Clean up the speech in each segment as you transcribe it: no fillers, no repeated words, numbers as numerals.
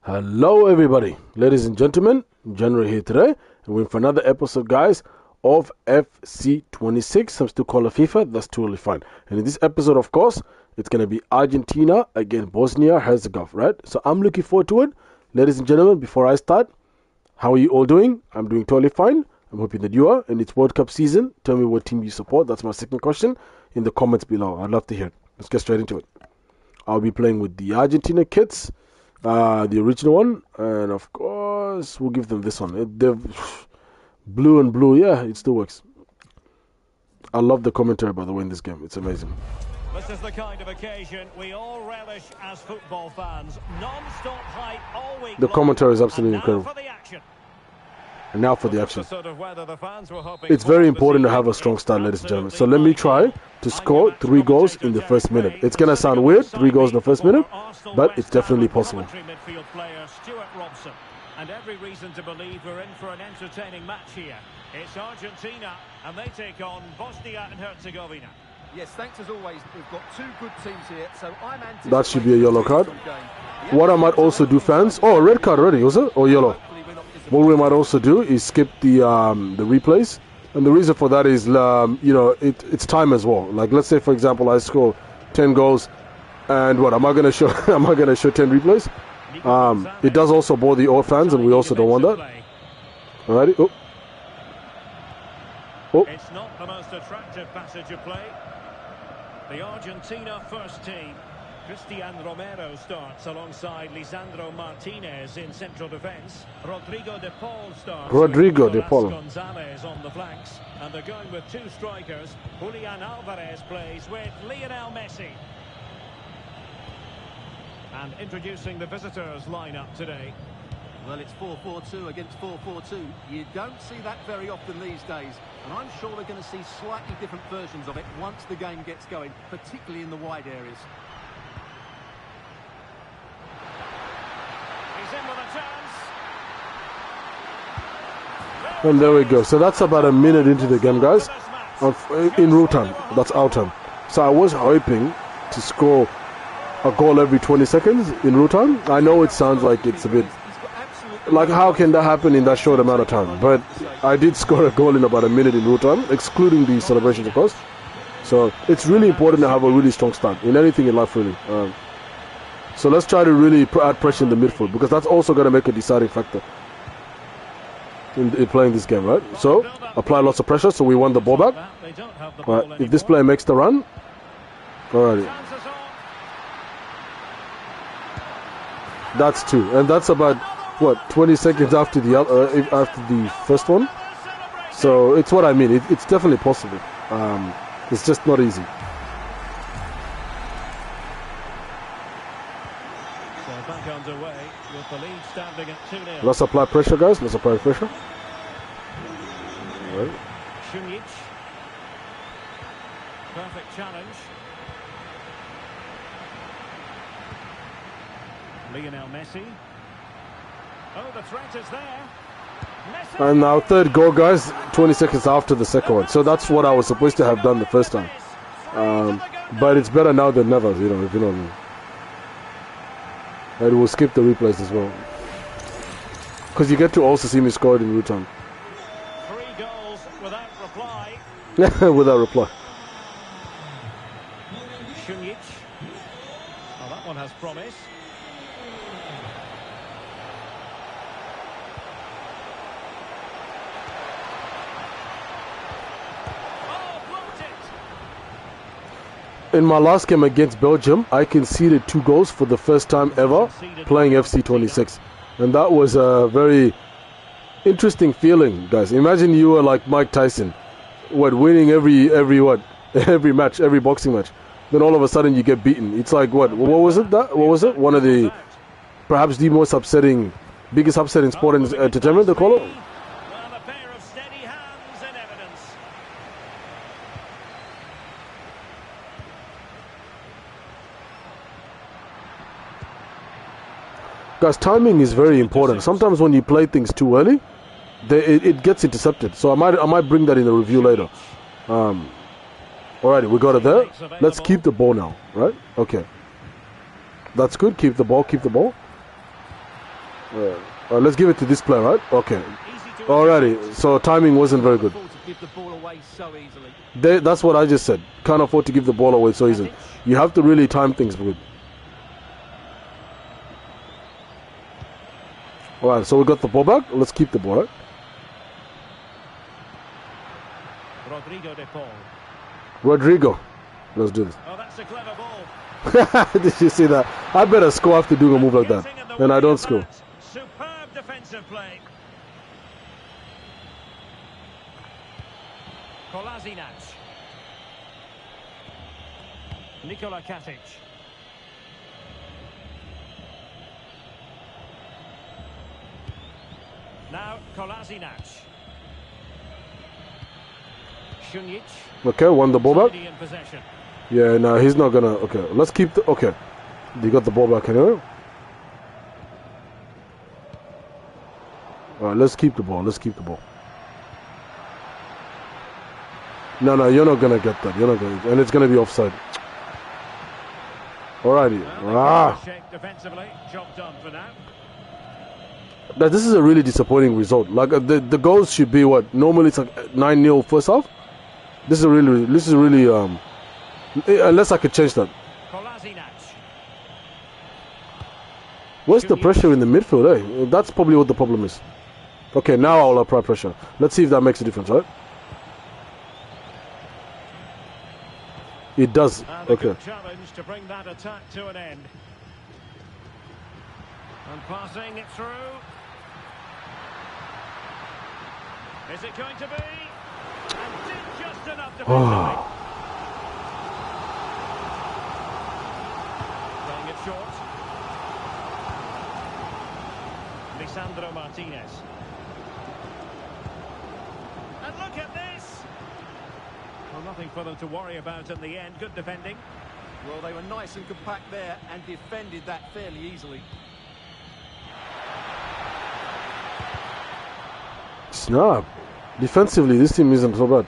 Hello everybody, ladies and gentlemen, January here today, and we're in for another episode, guys, of FC26. I'm still calling FIFA, that's totally fine. And in this episode, of course, it's going to be Argentina against Bosnia-Herzegov, right? So I'm looking forward to it. Ladies and gentlemen, before I start, how are you all doing? I'm doing totally fine. I'm hoping that you are, and it's World Cup season. Tell me what team you support. That's my second question in the comments below. I'd love to hear it. Let's get straight into it. I'll be playing with the Argentina kits. The original one, and of course we'll give them this one. They're blue and blue, yeah, it still works. I love the commentary, by the way, in this game. It's amazing. This is the kind of occasion we all relish as football fans. Non-stop hype all week. The commentary is absolutely incredible. And now for the action. It's very important to have a strong start, ladies and gentlemen. So let me try to score 3 goals in the first minute. It's going to sound weird, 3 goals in the first minute, but it's definitely possible. And every reason to believe we're in for an entertaining match here. It's Argentina, and they take on Bosnia-Herzegovina. Yes, thanks as always. We've got 2 good teams here, so I'm anticipating... That should be a yellow card. What I might also do, fans... Oh, a red card already, was it? Or yellow? What we might also do is skip the replays, and the reason for that is it's time as well. Like, let's say for example I score 10 goals, and what am I going to show? Am I going to show 10 replays? It does also bore the old fans, and we also don't want that. Alrighty. Oh. It's not the most attractive passage of play. The Argentina first team. Cristian Romero starts alongside Lisandro Martinez in central defence. Rodrigo de Paul starts. Rodrigo de Paul. Gonzalez on the flanks. And they're going with 2 strikers. Julian Alvarez plays with Lionel Messi. And introducing the visitors lineup today. Well, it's 4-4-2 against 4-4-2. You don't see that very often these days. And I'm sure we're going to see slightly different versions of it once the game gets going, particularly in the wide areas. And there we go. So that's about a minute into the game, guys. In real time. That's our time. So I was hoping to score a goal every 20 seconds in real time. I know it sounds like it's a bit... Like, how can that happen in that short amount of time? But I did score a goal in about a minute in real time, excluding the celebrations, of course. So it's really important to have a really strong start in anything in life, really. So let's try to really add pressure in the midfield, because that's also going to make a deciding factor in playing this game, right? So apply lots of pressure, so we want the ball back. Right. If this player makes the run, alrighty. That's 2, and that's about what 20 seconds after the first one. So it's what I mean. It's definitely possible. It's just not easy. Underway with the lead standing at 2-0. Let's apply pressure, guys. Let's apply pressure. All right. Šunjić. Perfect challenge. Lionel Messi. Oh, the threat is there. Messi. And our third goal, guys, 20 seconds after the second one. So that's what I was supposed to have done the first time. But it's better now than never, if you know what I mean. And we'll skip the replays as well, because you get to also see me score it in real time. 3 goals without reply. Without reply. Šunjić. Oh, that one has promise. In my last game against Belgium, I conceded 2 goals for the first time ever playing FC26. And that was a very interesting feeling, guys. Imagine you were like Mike Tyson, winning every match, every boxing match. Then all of a sudden you get beaten. It's like, what was it? What was it? One of the, perhaps the most biggest upset in sport and entertainment, they call it? Guys, timing is very important. Sometimes when you play things too early, it gets intercepted. So I might bring that in the review later. Alrighty, we got it there. Let's keep the ball now, right? Okay. That's good. Keep the ball, keep the ball. Let's give it to this player, right? Okay. Alrighty. So timing wasn't very good. That's what I just said. Can't afford to give the ball away so easily. You have to really time things good. Alright, so we got the ball back. Let's keep the ball, right? Rodrigo. Let's do this. Oh, that's a clever ball. Did you see that? I better score after doing a move like that. And I don't score. Superb defensive play. Kolasinac. Nikola Katic. Now Kolasinac. Shunic. Okay, won the ball back. In possession. Yeah, no, he's not gonna. Okay, let's keep the. Okay, you got the ball back anyway. All right, let's keep the ball. Let's keep the ball. No, you're not gonna get that. You're not gonna, and it's gonna be offside. Alrighty. Defensively, job done for now. This is a really disappointing result. Like the goals should be what normally it's like 9-0 first half. This is really unless I could change that. Where's the pressure in the midfield? Eh? That's probably what the problem is. Okay, now I'll apply pressure. Let's see if that makes a difference, right? It does. Okay. Challenge to bring that attack to an end. And passing it through. Is it going to be? And did just enough defensively. Playing it short. Lisandro Martinez. And look at this. Well, nothing for them to worry about in the end. Good defending. Well, they were nice and compact there and defended that fairly easily. Snap. Defensively, this team isn't so bad.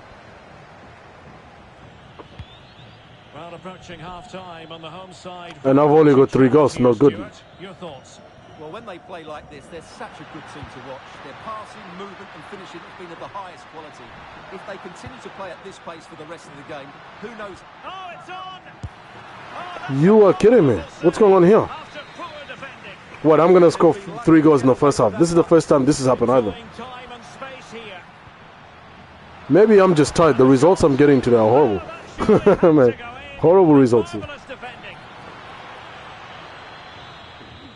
Well, approaching half-time on the home side. And I've only got 3 goals. Not good. Your thoughts? Well, when they play like this, they're such a good team to watch. Their passing, movement and finishing has been of the highest quality. If they continue to play at this pace for the rest of the game, who knows? Oh, it's on! You are kidding me. What's going on here? What, I'm going to score 3 goals in the first half. This is the first time this has happened either. Maybe I'm just tired. The results I'm getting today are horrible. Man, horrible results.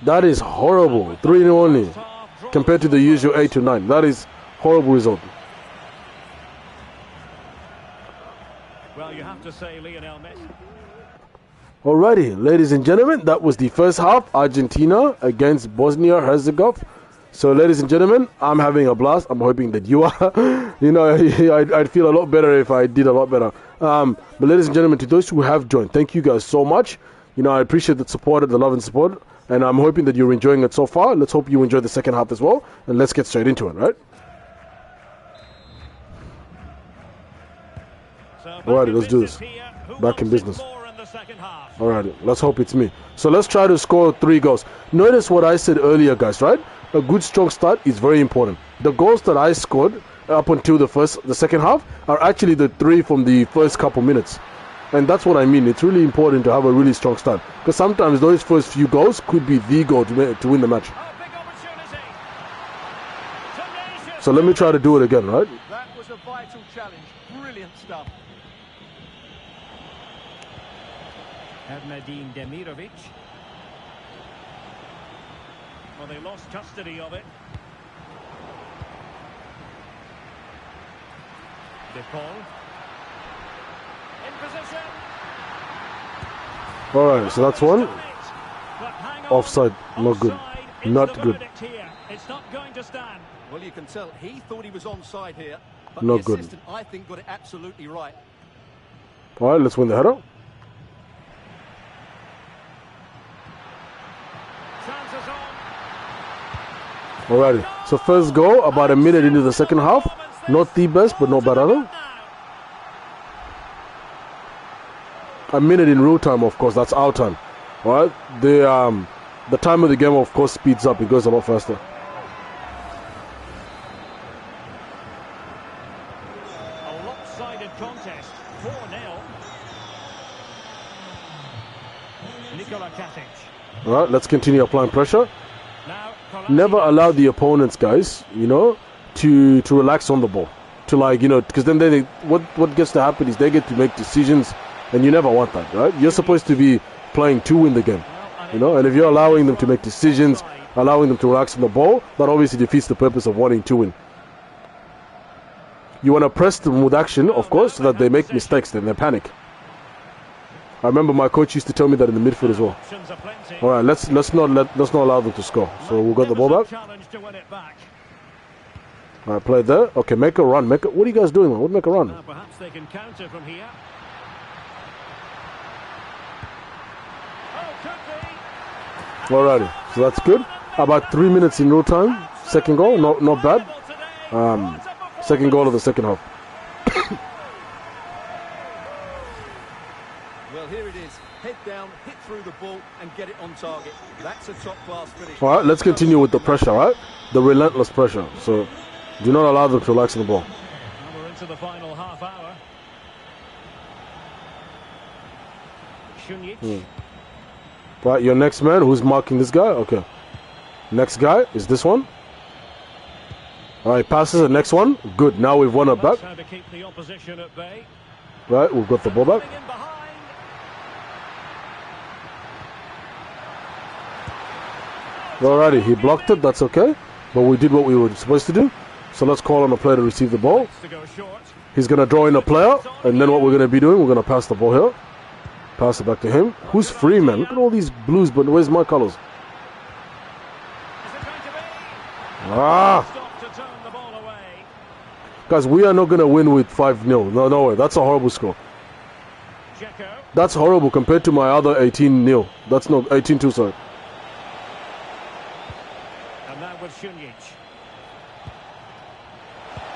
That is horrible. 3-0 only. Compared to the usual 8-9. That is horrible result. Well, you have to say Lionel Messi. Alrighty, ladies and gentlemen, that was the first half. Argentina against Bosnia-Herzegov. So, ladies and gentlemen, I'm having a blast. I'm hoping that you are. You know, I'd feel a lot better if I did a lot better. But, ladies and gentlemen, to those who have joined, thank you guys so much. You know, I appreciate the support, the love and support. And I'm hoping that you're enjoying it so far. Let's hope you enjoy the second half as well. And let's get straight into it, right? Alrighty, let's do this. Back in business. Alrighty, let's hope it's me. So let's try to score 3 goals. Notice what I said earlier, guys, right? A good strong start is very important. The goals that I scored up until the second half are actually the 3 from the first couple minutes. And that's what I mean. It's really important to have a really strong start. Because sometimes those first few goals could be the goal to win the match. So let me try to do it again, right? That was a vital challenge. Brilliant stuff. Ernadine Demirovic. Well, they lost custody of it. De Paul. In position. Alright, so that's one. Offside, not good. Not good. It's not going to stand. Well, you can tell he thought he was onside here, but not the good. assistant, I think, got it absolutely right. Alright, let's win the header. Alrighty, so first goal, about a minute into the second half. Not the best, but not bad either. A minute in real time, of course, that's our time. Alright, the the time of the game, of course, speeds up. It goes a lot faster. A lopsided contest, 4-0. Nikola Katic. All right, let's continue applying pressure. Now, Never allow the opponents, guys, you know, to relax on the ball. To, like, you know, because then what gets to happen is they get to make decisions, and you never want that, right? You're supposed to be playing to win the game, you know, and if you're allowing them to make decisions, allowing them to relax on the ball, that obviously defeats the purpose of wanting to win. You want to press them with action, of course, so that they make mistakes, then they panic. I remember my coach used to tell me that in the midfield as well. All right, let's not allow them to score. So we'll get the ball back. All right, play there. Okay, make a run. What are you guys doing, man? What make a run? Perhaps they can counter from here. Oh, Alrighty, so that's good. About 3 minutes in real time. Second goal, not bad. Second goal of the second half. Well, here it is. Head down, hit through the ball, and get it on target. That's a top-class finish. All right, let's continue with the pressure, right? The relentless pressure. So do not allow them to relax on the ball. Now we're into the final half hour. Shunjic. Right, your next man, who's marking this guy? Okay. Next guy is this one. All right, passes the next one. Good. Now we've won it back. That's how to keep the opposition at bay. Right, we've got the ball back. Coming in behind. Alrighty, he blocked it. That's okay. But we did what we were supposed to do. So let's call on a player to receive the ball. To go short. He's going to draw in a player. And then what we're going to be doing, we're going to pass the ball here. Pass it back to him. Who's free, man? Look at all these blues, but where's my colors? Is it going to be? Ah! Stop to turn the ball away. Guys, we are not going to win with 5-0. No way. That's a horrible score. Dzeko. That's horrible compared to my other 18-0. That's not 18-2, sorry. And now with Shunjic.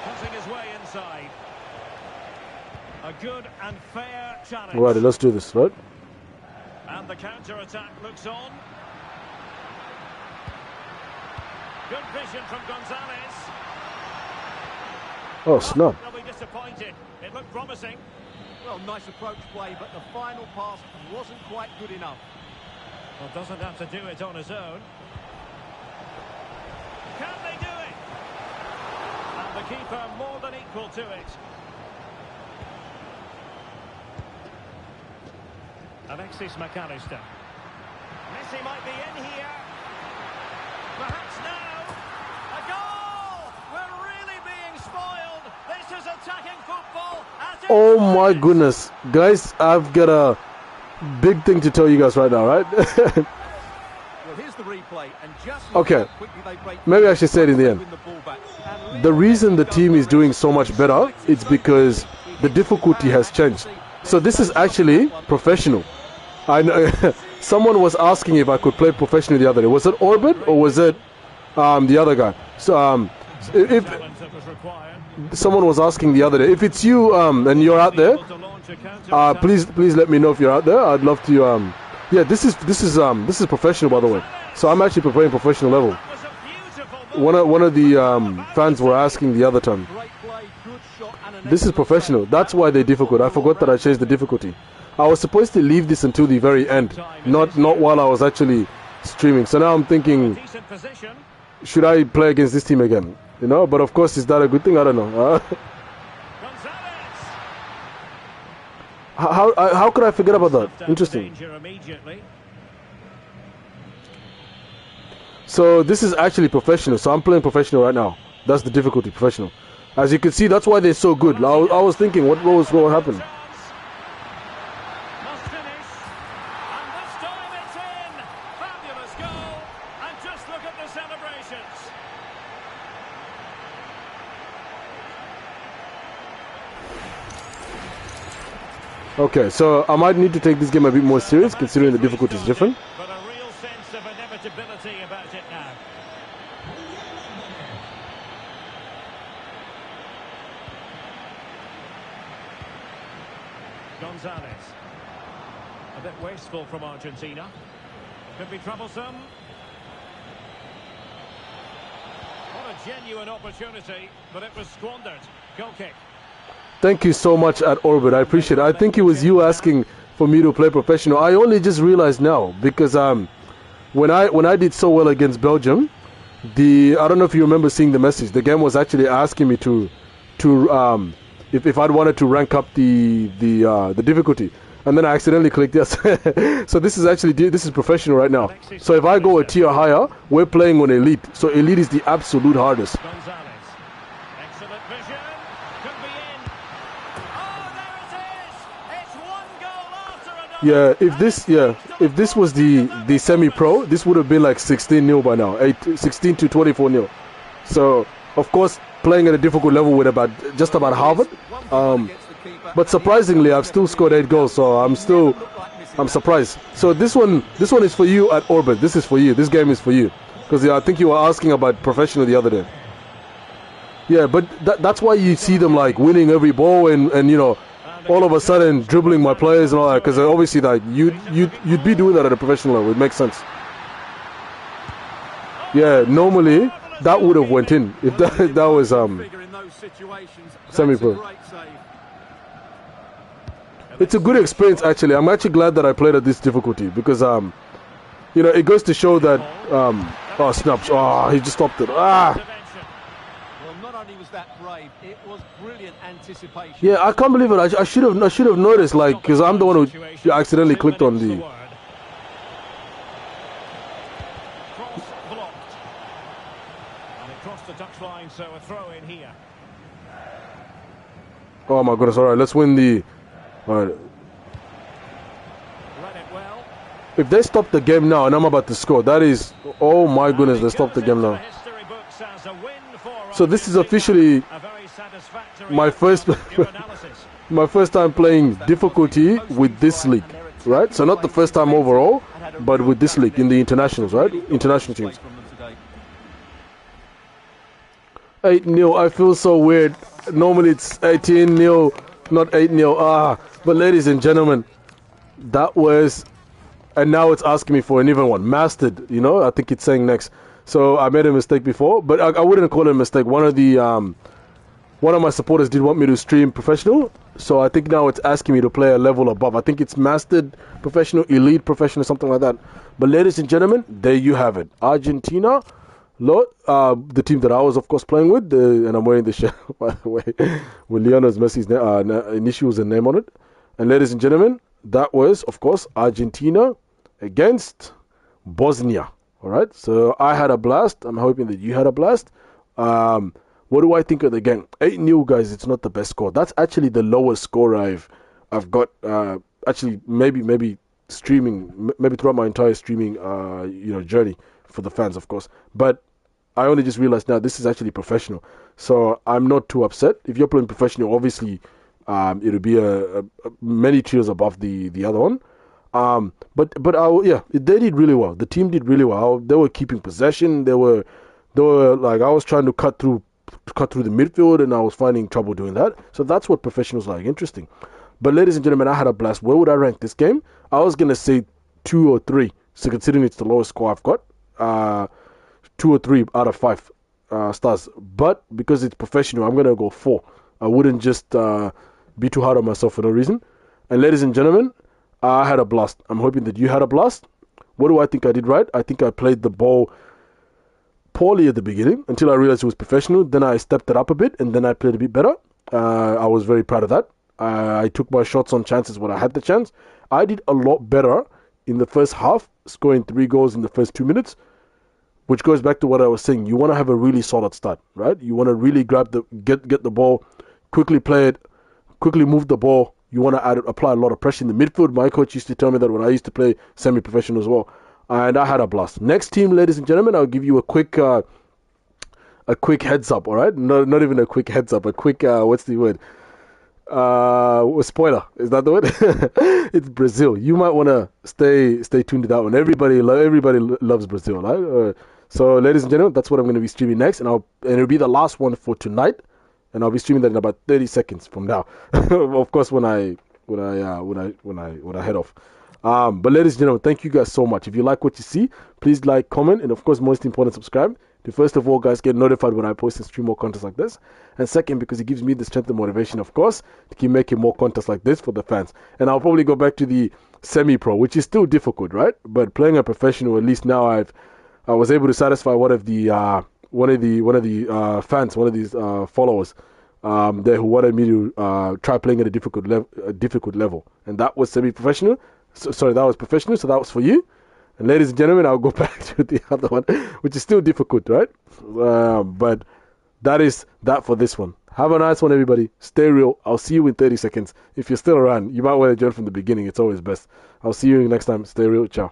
Cutting his way inside. A good and fair challenge. Alrighty, let's do this, right? And the counter-attack looks on. Good vision from Gonzalez. Oh, snap. They'll be disappointed. It looked promising. Well, nice approach play, but the final pass wasn't quite good enough. Well, doesn't have to do it on his own. Can they do it? And the keeper more than equal to it. Alexis McAllister. Messi might be in here. Perhaps now. A goal! We're really being spoiled. This is attacking football. Oh my goodness. Guys, I've got a big thing to tell you guys right now, right? Well, here's the replay, and just okay. quickly they break. Maybe I should say it in the end. The reason the team is doing so much better is because the difficulty has changed. So this is actually professional. I know someone was asking if I could play professionally the other day. Was it Orbit or was it the other guy? So if someone was asking the other day, if it's you and you're out there, please let me know if you're out there. I'd love to. Yeah, this is professional, by the way. So I'm actually playing professional level. One of the fans were asking the other time. This is professional. That's why they're difficult. I forgot that I changed the difficulty. I was supposed to leave this until the very end, not while I was actually streaming. So now I'm thinking, should I play against this team again? You know, but of course, is that a good thing? I don't know. How could I forget about that? Interesting. So this is actually professional. So I'm playing professional right now. That's the difficulty, professional. As you can see, that's why they're so good. I was thinking, what happened? Okay, so I might need to take this game a bit more serious, considering the difficulty is different. But a real sense of inevitability about it now. Gonzalez. A bit wasteful from Argentina. Could be troublesome. a genuine opportunity, but it was squandered. Goal kick. Thank you so much at Orbit. I appreciate it. I think it was you asking for me to play professional. I only just realized now because when I did so well against Belgium, I don't know if you remember seeing the message. The game was actually asking me if I'd wanted to rank up the difficulty, and then I accidentally clicked yes. So this is professional right now. So if I go a tier higher, we're playing on elite. So elite is the absolute hardest. Gonzalez. Excellent vision. Could be in. Oh, there it is. It's one goal after another. If this was the semi-pro, this would have been like 16-0 by now. 16 to 24-0. So of course, playing at a difficult level with just about Harvard. But surprisingly, I've still scored 8 goals, so I'm surprised. So this one is for you at Orbit. This is for you. This game is for you, because I think you were asking about professional the other day. Yeah, but that's why you see them like winning every ball and you know, all of a sudden dribbling my players and all that, because obviously that you'd be doing that at a professional level. It makes sense. Yeah, normally that would have went in if that was semi-pro. It's a good experience actually. I'm actually glad that I played at this difficulty because you know, it goes to show that oh snaps! Oh, he just stopped it. Well, not only was that brave, it was brilliant anticipation. Yeah, I can't believe it. I should have noticed, like, because I'm the one who accidentally clicked on the. Cross blocked. And it crossed the touchline, so a throw in here. Oh my goodness! All right, let's win the. All right. Read it well. If they stop the game now and I'm about to score, that is, oh my goodness, they stopped the game now. So this is officially my first my first time playing difficulty with this league, right? So not the first time overall, but with this league in the internationals, right? International teams. 8-0. I feel so weird. Normally it's 18-0, not 8-0. But ladies and gentlemen, that was, and now it's asking me for an even one. Mastered, you know, I think it's saying next. So I made a mistake before, but I wouldn't call it a mistake. One of my supporters did want me to stream professional, so I think now it's asking me to play a level above. I think it's mastered professional, elite professional, something like that. But ladies and gentlemen, there you have it. Argentina, the team that I was, of course, playing with, and I'm wearing the shirt, by the way, with Lionel Messi's initials and name on it. And ladies and gentlemen, that was, of course, Argentina against Bosnia. All right, so I had a blast. I'm hoping that you had a blast. What do I think of the game? 8-0, guys. It's not the best score. That's actually the lowest score I've got. Actually, maybe streaming, maybe throughout my entire streaming, journey for the fans, of course. But I only just realized now this is actually professional, so I'm not too upset. If you're playing professional, obviously, it'll be a many tiers above the other one. But they did really well. The team did really well. They were keeping possession. They were like, I was trying to cut through the midfield, and I was finding trouble doing that. So that's what professionals like. Interesting. But ladies and gentlemen, I had a blast. Where would I rank this game? I was gonna say 2 or 3. So considering it's the lowest score I've got, 2 or 3 out of 5 stars. But because it's professional, I'm gonna go 4. I wouldn't just be too hard on myself for no reason. And ladies and gentlemen, I had a blast. I'm hoping that you had a blast. What do I think I did right? I think I played the ball poorly at the beginning until I realized it was professional. Then I stepped it up a bit, and then I played a bit better. I was very proud of that. I took my shots on chances when I had the chance. I did a lot better in the first half, scoring 3 goals in the first 2 minutes, which goes back to what I was saying. You want to have a really solid start, right? You want to really get the ball, quickly play it, quickly move the ball. You want to apply a lot of pressure in the midfield. My coach used to tell me that when I used to play semi-professional as well. And I had a blast. Next team, ladies and gentlemen, I'll give you a quick heads up, all right? Not even a quick heads up, a quick, what's the word? Spoiler, is that the word? It's Brazil. You might want to stay tuned to that one. Everybody loves Brazil, right? So, ladies and gentlemen, that's what I'm going to be streaming next, and it'll be the last one for tonight. And I'll be streaming that in about 30 seconds from now. Of course, when I head off. But ladies and gentlemen, thank you guys so much. If you like what you see, please like, comment, and of course, most important, subscribe. to first of all, guys, get notified when I post and stream more content like this. And second, because it gives me the strength and motivation, of course, to keep making more content like this for the fans. And I'll probably go back to the semi-pro, which is still difficult, right? But playing a professional, at least now I was able to satisfy one of the fans, one of these followers there who wanted me to try playing at a difficult level, and that was semi-professional. Sorry, that was professional, so that was for you. And ladies and gentlemen, I'll go back to the other one, which is still difficult, right? But that is that for this one. Have a nice one, everybody. Stay real. I'll see you in 30 seconds. If you're still around, you might want to join from the beginning. It's always best. I'll see you next time. Stay real. Ciao.